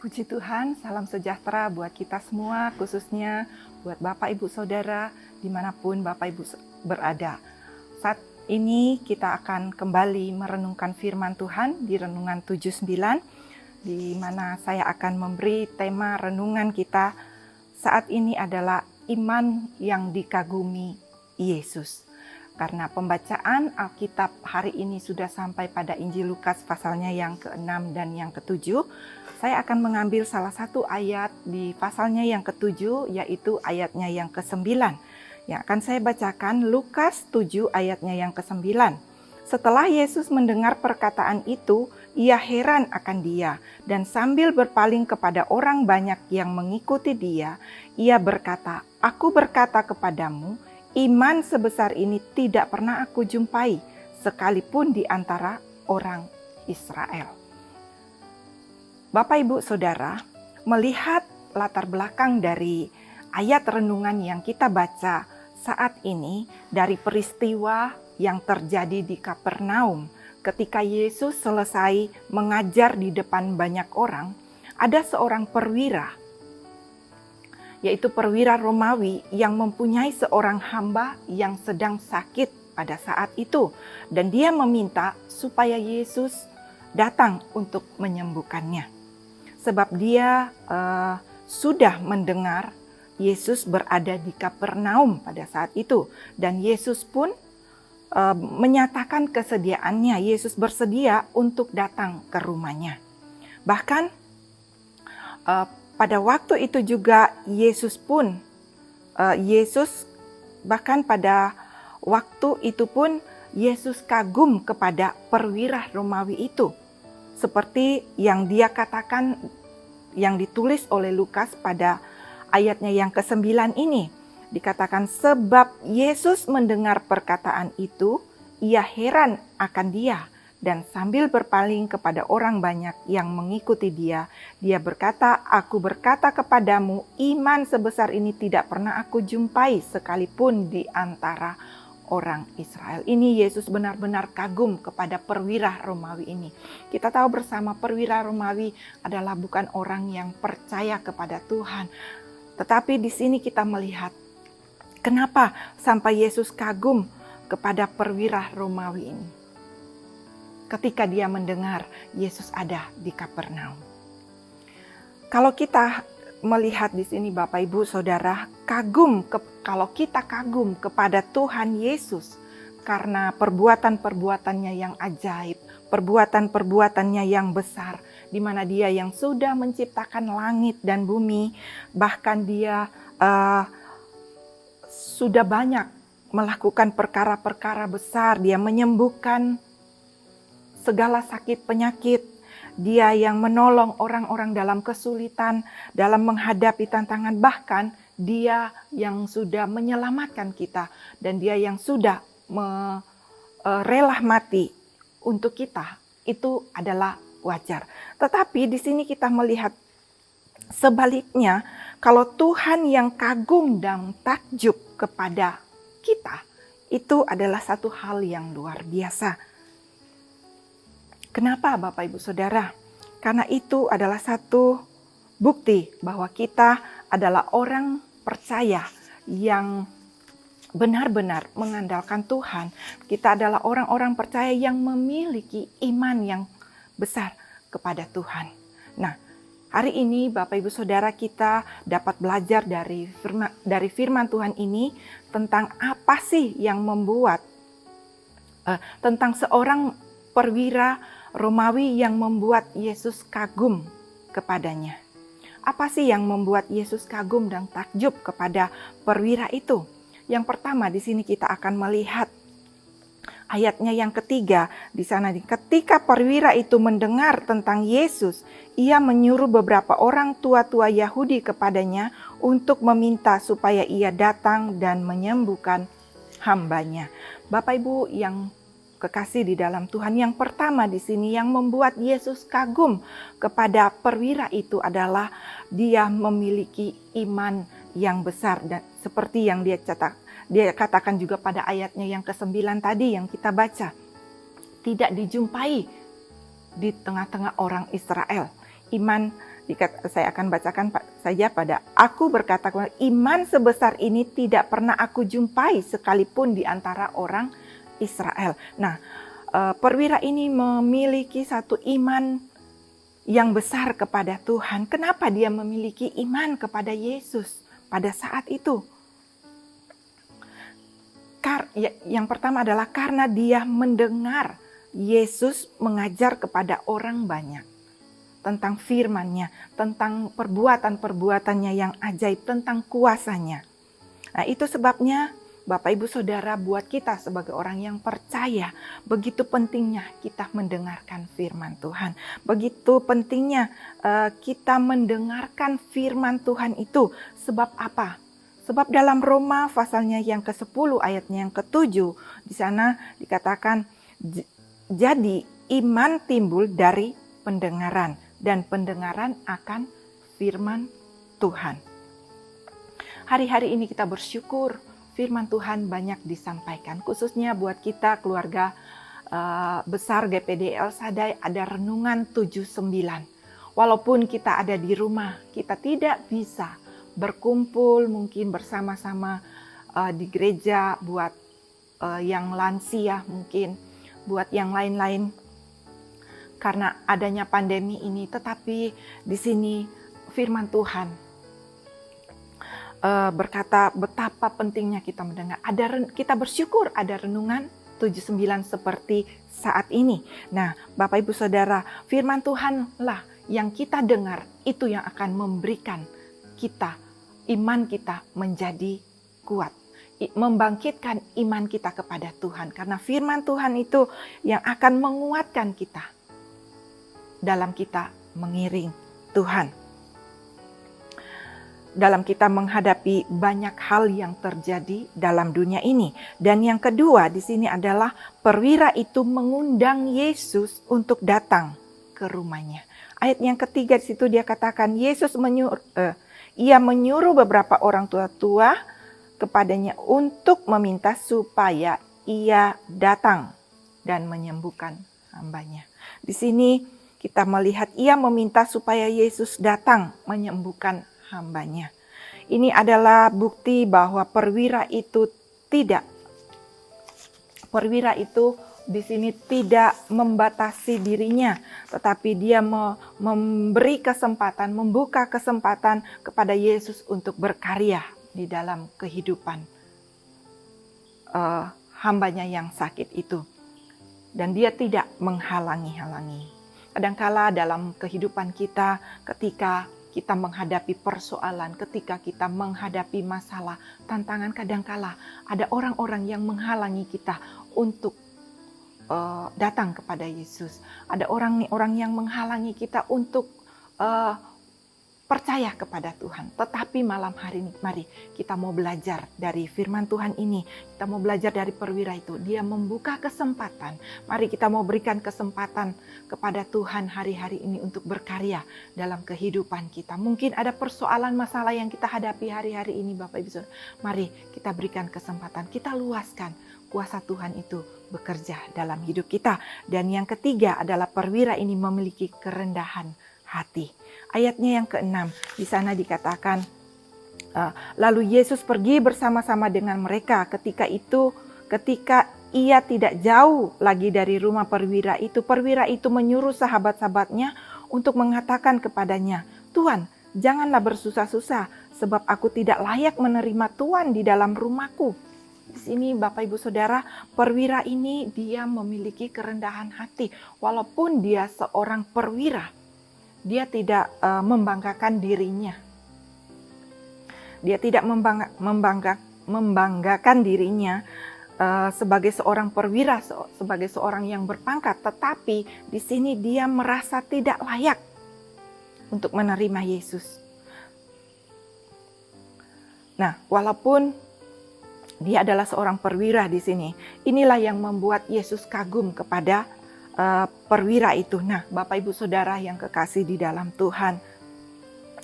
Puji Tuhan, salam sejahtera buat kita semua, khususnya buat Bapak Ibu Saudara dimanapun Bapak Ibu berada. Saat ini kita akan kembali merenungkan firman Tuhan di Renungan 79, di mana saya akan memberi tema renungan kita saat ini adalah iman yang dikagumi Yesus. Karena pembacaan Alkitab hari ini sudah sampai pada Injil Lukas pasalnya yang ke-6 dan yang ke-7, saya akan mengambil salah satu ayat di pasalnya yang ke-7, yaitu ayatnya yang ke-9. Yang akan saya bacakan Lukas 7 ayatnya yang ke-9. Setelah Yesus mendengar perkataan itu, ia heran akan dia, dan sambil berpaling kepada orang banyak yang mengikuti dia, ia berkata, "Aku berkata kepadamu, iman sebesar ini tidak pernah aku jumpai, sekalipun di antara orang Israel." Bapak, Ibu, Saudara, melihat latar belakang dari ayat renungan yang kita baca saat ini dari peristiwa yang terjadi di Kapernaum ketika Yesus selesai mengajar di depan banyak orang, ada seorang perwira, yaitu perwira Romawi yang mempunyai seorang hamba yang sedang sakit pada saat itu, dan dia meminta supaya Yesus datang untuk menyembuhkannya. Sebab dia sudah mendengar Yesus berada di Kapernaum pada saat itu. Dan Yesus pun menyatakan kesediaannya. Yesus bersedia untuk datang ke rumahnya. Bahkan pada waktu itu juga bahkan pada waktu itu pun Yesus kagum kepada perwira Romawi itu. Seperti yang dia katakan, yang ditulis oleh Lukas pada ayatnya yang ke-9 ini. Dikatakan, sebab Yesus mendengar perkataan itu, ia heran akan dia. Dan sambil berpaling kepada orang banyak yang mengikuti dia, dia berkata, "Aku berkata kepadamu, iman sebesar ini tidak pernah aku jumpai sekalipun di antara orang Israel." Ini Yesus benar-benar kagum kepada perwira Romawi ini. Kita tahu bersama perwira Romawi adalah bukan orang yang percaya kepada Tuhan. Tetapi di sini kita melihat kenapa sampai Yesus kagum kepada perwira Romawi ini. Ketika dia mendengar Yesus ada di Kapernaum. Kalau kita melihat di sini Bapak Ibu Saudara, kalau kita kagum kepada Tuhan Yesus karena perbuatan-perbuatannya yang ajaib, perbuatan-perbuatannya yang besar, di mana dia yang sudah menciptakan langit dan bumi, bahkan dia sudah banyak melakukan perkara-perkara besar, dia menyembuhkan segala sakit penyakit, dia yang menolong orang-orang dalam kesulitan, dalam menghadapi tantangan, bahkan dia yang sudah menyelamatkan kita, dan dia yang sudah rela mati untuk kita, itu adalah wajar. Tetapi di sini kita melihat sebaliknya, kalau Tuhan yang kagum dan takjub kepada kita, itu adalah satu hal yang luar biasa. Kenapa Bapak Ibu Saudara? Karena itu adalah satu bukti bahwa kita adalah orang percaya yang benar-benar mengandalkan Tuhan. Kita adalah orang-orang percaya yang memiliki iman yang besar kepada Tuhan. Nah, hari ini Bapak Ibu Saudara, kita dapat belajar dari firman Tuhan ini tentang apa sih yang membuat tentang seorang perwira Romawi yang membuat Yesus kagum kepadanya. Apa sih yang membuat Yesus kagum dan takjub kepada perwira itu? Yang pertama di sini kita akan melihat ayatnya yang ketiga. Di sana, ketika perwira itu mendengar tentang Yesus, ia menyuruh beberapa orang tua-tua Yahudi kepadanya untuk meminta supaya ia datang dan menyembuhkan hambanya. Bapak Ibu yang kekasih di dalam Tuhan, yang pertama di sini yang membuat Yesus kagum kepada perwira itu adalah dia memiliki iman yang besar, dan seperti yang dia katakan juga pada ayatnya yang ke-9 tadi yang kita baca, tidak dijumpai di tengah-tengah orang Israel. Iman Saya akan bacakan saja pada aku berkata, iman sebesar ini tidak pernah aku jumpai sekalipun di antara orang Israel. Nah, perwira ini memiliki satu iman yang besar kepada Tuhan. Kenapa dia memiliki iman kepada Yesus pada saat itu? Yang pertama adalah karena dia mendengar Yesus mengajar kepada orang banyak tentang firman-Nya, tentang perbuatan-perbuatannya yang ajaib, tentang kuasanya. Nah, itu sebabnya Bapak Ibu Saudara, buat kita sebagai orang yang percaya, begitu pentingnya kita mendengarkan firman Tuhan. Begitu pentingnya kita mendengarkan firman Tuhan itu. Sebab apa? Sebab dalam Roma pasalnya yang ke-10 ayatnya yang ke-7, di sana dikatakan, jadi iman timbul dari pendengaran, dan pendengaran akan firman Tuhan. Hari-hari ini kita bersyukur firman Tuhan banyak disampaikan, khususnya buat kita keluarga besar GPD El Shaddai, ada renungan 79. Walaupun kita ada di rumah, kita tidak bisa berkumpul mungkin bersama-sama di gereja, buat yang lansia mungkin, buat yang lain-lain karena adanya pandemi ini. Tetapi di sini firman Tuhan berkata betapa pentingnya kita mendengar. Kita bersyukur ada renungan 79 seperti saat ini. Nah, Bapak Ibu Saudara, firman Tuhanlah yang kita dengar, itu yang akan memberikan kita, iman kita menjadi kuat. Membangkitkan iman kita kepada Tuhan. Karena firman Tuhan itu yang akan menguatkan kita dalam kita mengiring Tuhan. Dalam kita menghadapi banyak hal yang terjadi dalam dunia ini. Dan yang kedua di sini adalah perwira itu mengundang Yesus untuk datang ke rumahnya. Ayat yang ketiga di situ dia katakan ia menyuruh beberapa orang tua-tua kepadanya untuk meminta supaya ia datang dan menyembuhkan hambanya. Di sini kita melihat ia meminta supaya Yesus datang menyembuhkan hambanya. Ini adalah bukti bahwa perwira itu di sini tidak membatasi dirinya, tetapi dia memberi kesempatan, membuka kesempatan kepada Yesus untuk berkarya di dalam kehidupan hambanya yang sakit itu. Dan dia tidak menghalangi-halangi. Kadangkala dalam kehidupan kita, ketika kita menghadapi persoalan, ketika kita menghadapi masalah, tantangan, kadangkala ada orang-orang yang menghalangi kita untuk datang kepada Yesus. Ada orang yang menghalangi kita untuk percaya kepada Tuhan. Tetapi malam hari ini, mari kita mau belajar dari firman Tuhan ini. Kita mau belajar dari perwira itu. Dia membuka kesempatan. Mari kita mau berikan kesempatan kepada Tuhan hari-hari ini untuk berkarya dalam kehidupan kita. Mungkin ada persoalan masalah yang kita hadapi hari-hari ini, Bapak Ibu. Mari kita berikan kesempatan. Kita luaskan kuasa Tuhan itu bekerja dalam hidup kita. Dan yang ketiga adalah perwira ini memiliki kerendahan hati. Ayatnya yang ke-6, di sana dikatakan, lalu Yesus pergi bersama-sama dengan mereka. Ketika ia tidak jauh lagi dari rumah perwira itu menyuruh sahabat-sahabatnya untuk mengatakan kepadanya, Tuhan, janganlah bersusah-susah, sebab aku tidak layak menerima Tuhan di dalam rumahku. Di sini Bapak Ibu Saudara, perwira ini dia memiliki kerendahan hati. Walaupun dia seorang perwira, dia tidak membanggakan dirinya. Dia tidak membanggakan dirinya sebagai seorang perwira, sebagai seorang yang berpangkat. Tetapi di sini dia merasa tidak layak untuk menerima Yesus. Nah, walaupun dia adalah seorang perwira di sini, inilah yang membuat Yesus kagum kepada perwira itu. Nah, Bapak Ibu Saudara yang kekasih di dalam Tuhan,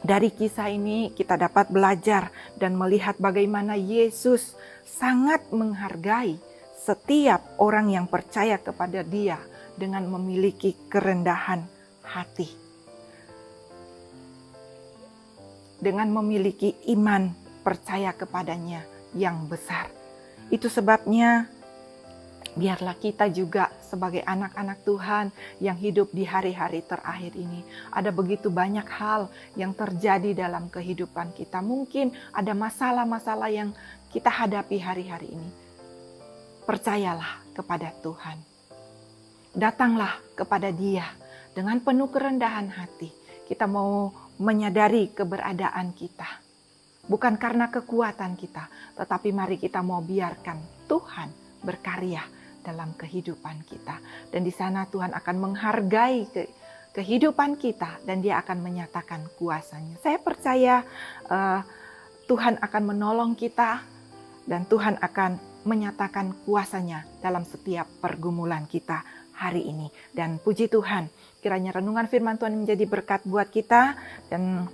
dari kisah ini kita dapat belajar dan melihat bagaimana Yesus sangat menghargai setiap orang yang percaya kepada Dia dengan memiliki kerendahan hati. dengan memiliki iman percaya kepadanya yang besar. Itu sebabnya biarlah kita juga sebagai anak-anak Tuhan yang hidup di hari-hari terakhir ini. Ada begitu banyak hal yang terjadi dalam kehidupan kita. Mungkin ada masalah-masalah yang kita hadapi hari-hari ini. Percayalah kepada Tuhan. Datanglah kepada Dia dengan penuh kerendahan hati. Kita mau menyadari keberadaan kita. Bukan karena kekuatan kita, tetapi mari kita mau biarkan Tuhan berkarya dalam kehidupan kita. Dan di sana Tuhan akan menghargai kehidupan kita dan Dia akan menyatakan kuasa-Nya. Saya percaya Tuhan akan menolong kita dan Tuhan akan menyatakan kuasa-Nya dalam setiap pergumulan kita hari ini. Dan puji Tuhan, kiranya renungan firman Tuhan menjadi berkat buat kita dan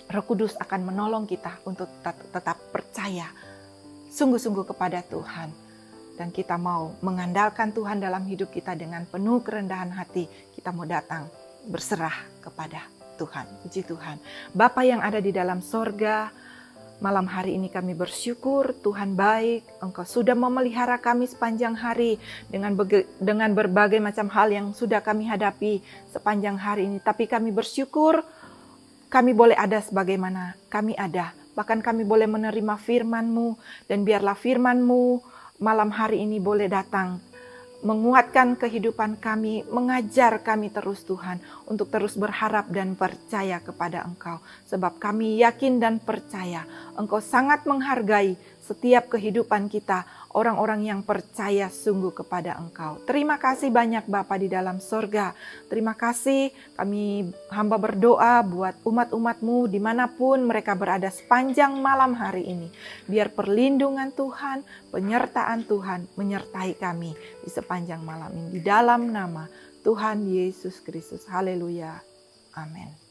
Roh Kudus akan menolong kita untuk tetap percaya sungguh-sungguh kepada Tuhan. Dan kita mau mengandalkan Tuhan dalam hidup kita dengan penuh kerendahan hati. Kita mau datang berserah kepada Tuhan. Puji Tuhan. Bapa yang ada di dalam sorga, malam hari ini kami bersyukur Tuhan baik. Engkau sudah memelihara kami sepanjang hari dengan berbagai macam hal yang sudah kami hadapi sepanjang hari ini. Tapi kami bersyukur kami boleh ada sebagaimana kami ada. Bahkan kami boleh menerima firman-Mu dan biarlah firman-Mu malam hari ini boleh datang, menguatkan kehidupan kami, mengajar kami terus Tuhan, untuk terus berharap dan percaya kepada Engkau. Sebab kami yakin dan percaya, Engkau sangat menghargai setiap kehidupan kita, orang-orang yang percaya sungguh kepada Engkau. Terima kasih banyak Bapa di dalam sorga. Terima kasih kami hamba berdoa buat umat-umat-Mu dimanapun mereka berada sepanjang malam hari ini. Biar perlindungan Tuhan, penyertaan Tuhan menyertai kami di sepanjang malam ini. Di dalam nama Tuhan Yesus Kristus. Haleluya. Amin.